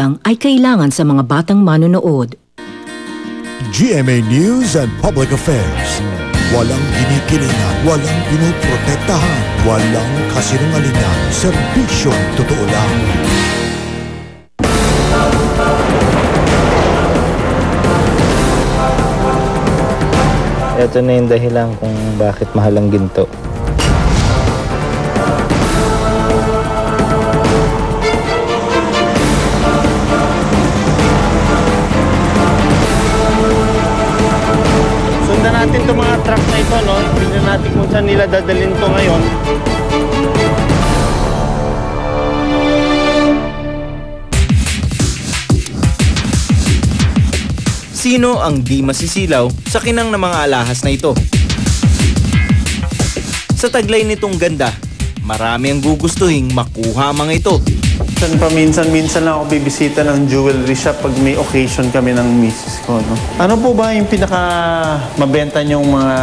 lang ay kailangan sa mga batang manonood. GMA News and Public Affairs. Walang kinikilingan, walang pinoprotektahan, walang kasinungalingan, serbisyong totoo lang. Ito na yung dahilan kung bakit mahal ang ginto. Sundan natin itong mga truck na ito, no? Tignan natin kung saan nila dadalhin ito ngayon. Sino ang di masisilaw sa kinang ng mga alahas na ito? Sa taglay nitong ganda, marami ang gugustuhin makuha ang mga ito. Paminsan-minsan lang ako bibisita ng jewelry shop pag may occasion kami ng misis ko, no? Ano po ba yung pinaka mabenta niyong mga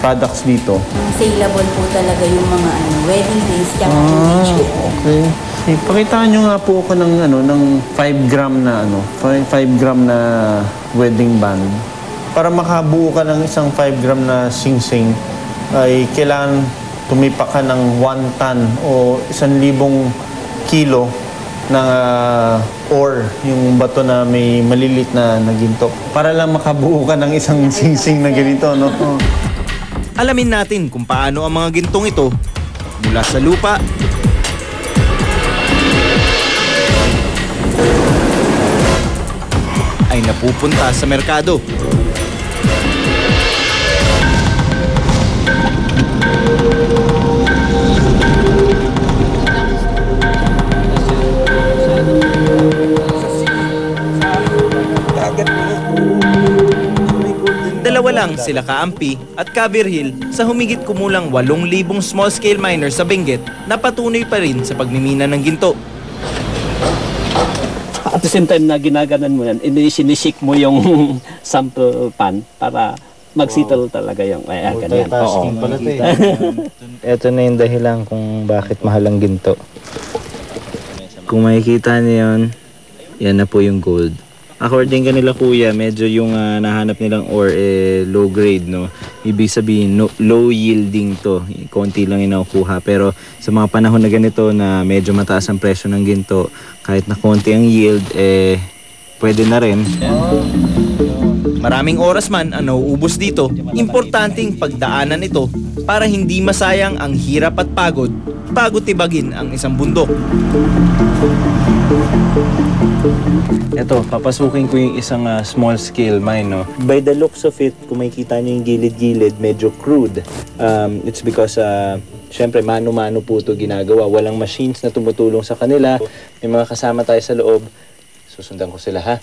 products dito? Saleable po talaga yung mga wedding days tsaka engagement. Okay. Pakitaan nyo nga po ako ng 5 gram na 5 gram na wedding band. Para makabuo ka ng isang 5 gram na sing-sing, ay kailangan tumipak ka ng 1 ton o 1,000 kilo ng ore, yung bato na may malilit na ginto. Para lang makabuo ka ng isang sing-sing na ganito, no? Alamin natin kung paano ang mga gintong ito mula sa lupa ay napupunta sa merkado. Dalawa lang sila Kaampi at Kabirhil sa humigit kumulang 8,000 small-scale miners sa Benguet na patuloy pa rin sa pagmimina ng ginto. At the same time na ginaganan mo yan, sinisik mo yung sample pan para mag-settle talaga yung ganyan. Oo. Ito na yung dahilan kung bakit mahal ang ginto. Kung makikita niyo yun, yan na po yung gold. According kanila kuya, medyo yung nahanap nilang ore low grade, no? Ibig sabihin, low yielding to. Konti lang yung nakukuha. Pero sa mga panahon na ganito na medyo mataas ang presyo ng ginto, kahit na konti ang yield, pwede na rin. Maraming oras man ang nauubos dito, importanteng pagdaanan ito para hindi masayang ang hirap at pagod bago tibagin ang isang bundok. Ito, papasukin ko yung isang small scale mine, no? By the looks of it, kung makikita nyo yung gilid-gilid, medyo crude. It's because, syempre, mano-mano po ito ginagawa. Walang machines na tumutulong sa kanila. May mga kasama tayo sa loob. Susundan ko sila, ha?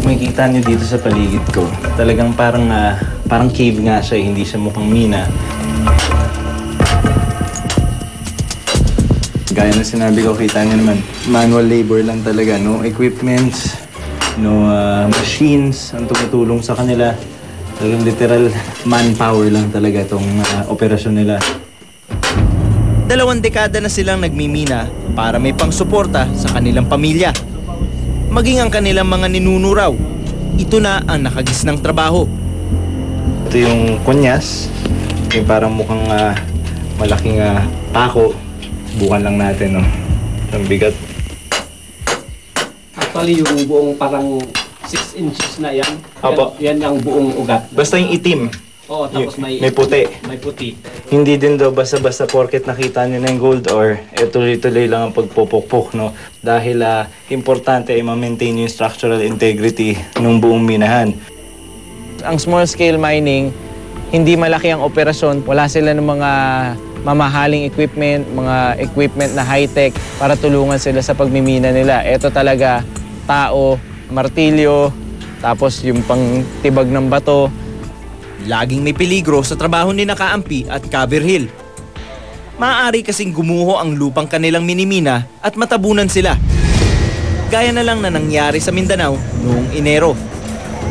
Makikita nyo dito sa paligid ko. Talagang parang cave nga siya, hindi siya mukhang mina. Gaya na sinabi ko, kita nyo naman, manual labor lang talaga. No equipments, no machines ang tumutulong sa kanila. Talagang literal manpower lang talaga itong operasyon nila. 2 dekada na silang nagmimina para may pangsuporta sa kanilang pamilya. Maging ang kanilang mga ninunuraw, ito na ang nakagisnang trabaho. Ito yung kunyas, yung parang mukhang malaking pako. Bukan lang natin, no? Ang bigat. Actually, yung buong parang 6 inches na yan. Opo. Yan ang buong ugat. Basta yung itim. Oo, tapos may puti. May puti. Hindi din daw basta-basta porket nakita nyo na yung gold or tuloy-tuloy lang ang pagpupukpok, no? Dahil importante ay ma-maintain yung structural integrity ng buong minahan. Ang small-scale mining, hindi malaki ang operasyon. Wala sila ng mga mamahaling equipment, mga equipment na high-tech para tulungan sila sa pagmimina nila. Ito talaga, tao, martilyo, tapos yung pangtibag ng bato. Laging may peligro sa trabaho ni Kaampi at Kabirhil. Maaari kasing gumuho ang lupang kanilang minimina at matabunan sila. Gaya na lang na nangyari sa Mindanao noong Enero.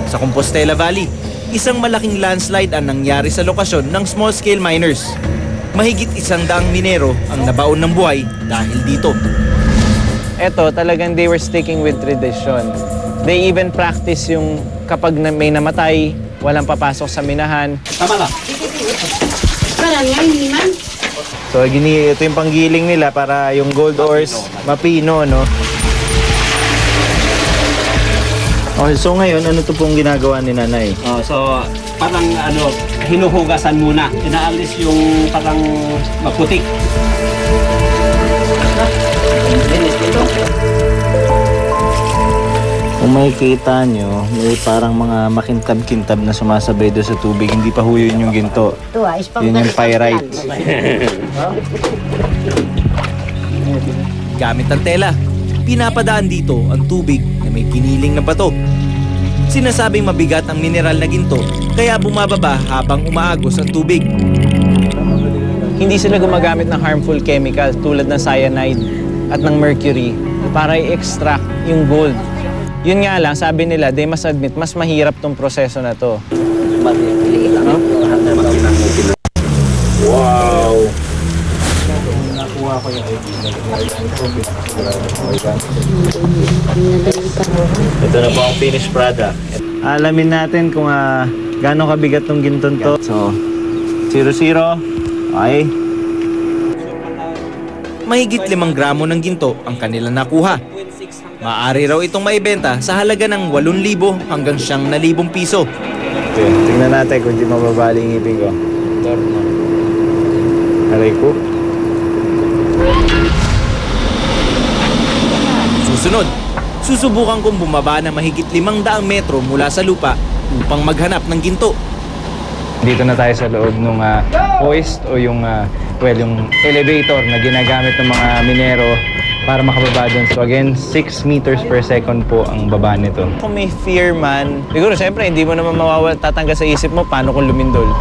Sa Compostela Valley, isang malaking landslide ang nangyari sa lokasyon ng small-scale miners. Mahigit 100 minero ang nabaon ng buhay dahil dito. Eto, talagang they were sticking with tradition. They even practice yung kapag may namatay, walang papasok sa minahan. Tama na. So ito yung panggiling nila para yung gold ores mapino, no? Okay, so ngayon, ano to pong ginagawa ni nanay? So, parang hinuhugasan muna. Inaalis yung parang maputik. Kung makikita nyo, may parang mga makintab-kintab na sumasabay doon sa tubig. Hindi pa ho yun yung ginto. Yun yung pyrite. Gamit ang tela, pinapadaan dito ang tubig na may giniling na bato. Sinasabing mabigat ang mineral na ginto, kaya bumababa habang umaagos ang tubig. Hindi sila gumagamit ng harmful chemical tulad ng cyanide at ng mercury para i-extract yung gold. Yun nga lang, sabi nila, they must admit, mas mahirap tong proseso na to. Wow! Ito na po ang finished product. Alamin natin kung gaano kabigat tong ginton to. So, 0-0. Okay. Mahigit 5 gramo ng ginto ang kanila nakuha. Maaari raw itong maibenta sa halaga ng 8,000 hanggang 9,000 piso. Okay, tingnan natin kung di mababali yung ngipin ko. Aray ko. Susunod, susubukan kong bumaba na mahigit 500 metro mula sa lupa upang maghanap ng ginto. Dito na tayo sa loob ng hoist o yung elevator na ginagamit ng mga minero para makababa doon. So again, 6 meters per second po ang baba nito. Kung may fear man, siguro siyempre hindi mo naman tatanggal sa isip mo paano kung lumindol.